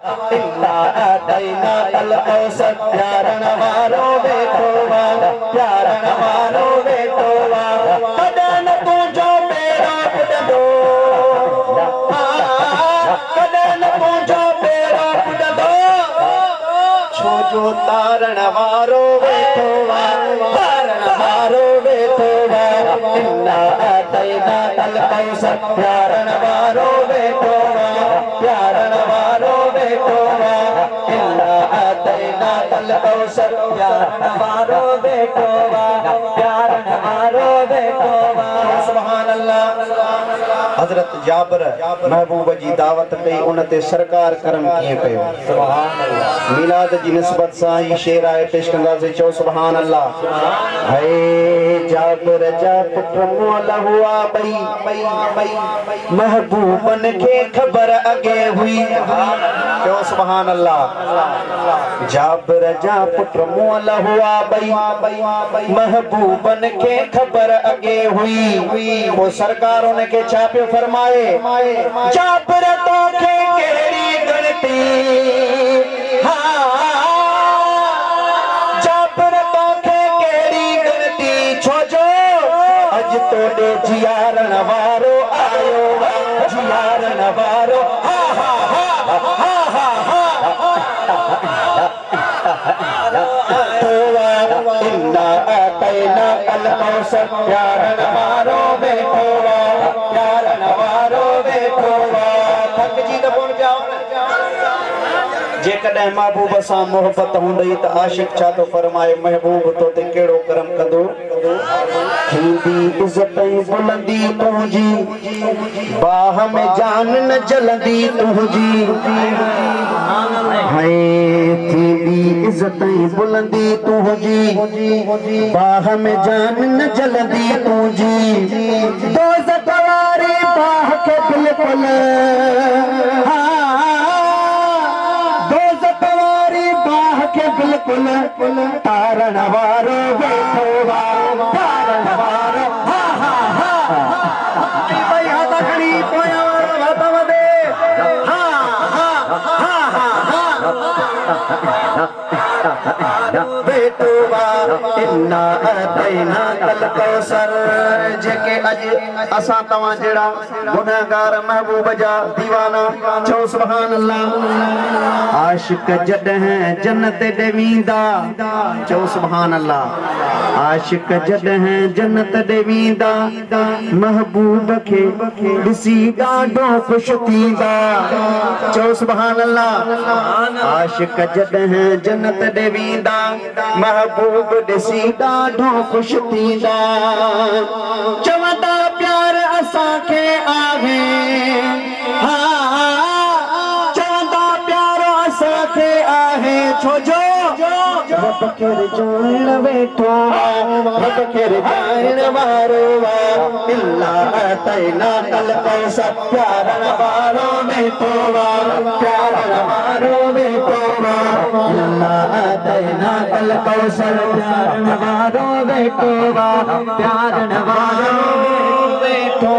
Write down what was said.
इन्ना अतैना कल कौसर प्यारण वारो बेटोवा प्यारण वारो बेटोवा कदन तू जो बेड़ा पुटदो कदन तू जो बेड़ा पुटदो छोजो तारण वारो बेटोवा तारण वारो बेटोवा इन्ना अतैना कल कौसर प्यारण वारो बेटोवा प्यारण वारो बेटोवा इन्ना अतैना कल कौसर प्यारण वारो बेटोवा प्यारण वारो बेटोवा सुभान अल्लाह। हजरत जाबिर महबूब जी दावत कई उनते सरकार करम किए कयो सुभान अल्लाह। मिलाद जी निस्बत सां ही शेर आए पेश कंदासीं चओ सुभान अल्लाह। है जाबिर जा पुट मोल हुआ बई महबूबन के खबर अगे हुई चओ सुभान अल्लाह। जाबिर जा पुट मोल हुआ बई महबूबन के खबर अगे हुई वो सरकार उनके छा पियो फरमाए जाबिर तोखे केड़ी गणती जाबिर तोखे केड़ी गणती छोजो अज तोड़े जियारण वारो आयो जियारण वारो हा हा हा हा हा इन्ना अतैना कल कौसर प्यारण वारो बेटोवा प्यारण वारो बेटोवा थक जी त कोन जाओ जेकॾहिं महबूब सां मोहब्बत हूंदई त आशिक छा थो फरमाए महबूब तो ते कहिड़ो करम कंदो थींदी इज़त बुलंदी तुंहिंजी बाह में जान न जलंदी तुंहिंजी हाय थींदी इज़त बुलंदी तुंहिंजी बाह में जान न जलंदी तुंहिंजी दोज़ख वारी बाह खे बिल्कुल बिल्कुल तारण वारो बेटोवा तारण वारो हा हा हा भाई हाथा खड़ी पोया वारो हाथा वदे हा हा हा हा बेटोवा इन्ना अतैना कल कौसर जेके अज असां तव्हां जहिड़ा गुनहगार महबूब जा दीवाना चओ सुभान अल्लाह। आशिक जॾहिं जन्नत ॾे वेंदा चओ सुभान अल्लाह। आशिक जॾहिं जन्नत ॾे वेंदा महबूब खे ॾिसी ॾाढो ख़ुशि थींदा चओ सुभान अल्लाह। आशिक जॾहिं जन्नत ॾे वेंदा महबूब ॾिसी ॾाढो ख़ुशि थींदा चवंदा प्यार असांखे आहे चवंदा प्यार असांखे आहे छोजो रब खे रिझाइण वेठो रब खे रिझाइण वारो इन्ना अतैना कल कौसर प्यारण वारो वेठो प्यारण वारो वेठो इन्ना अतैना कल कौसर प्यारण वारो वेठो प्यारण वारो वेठो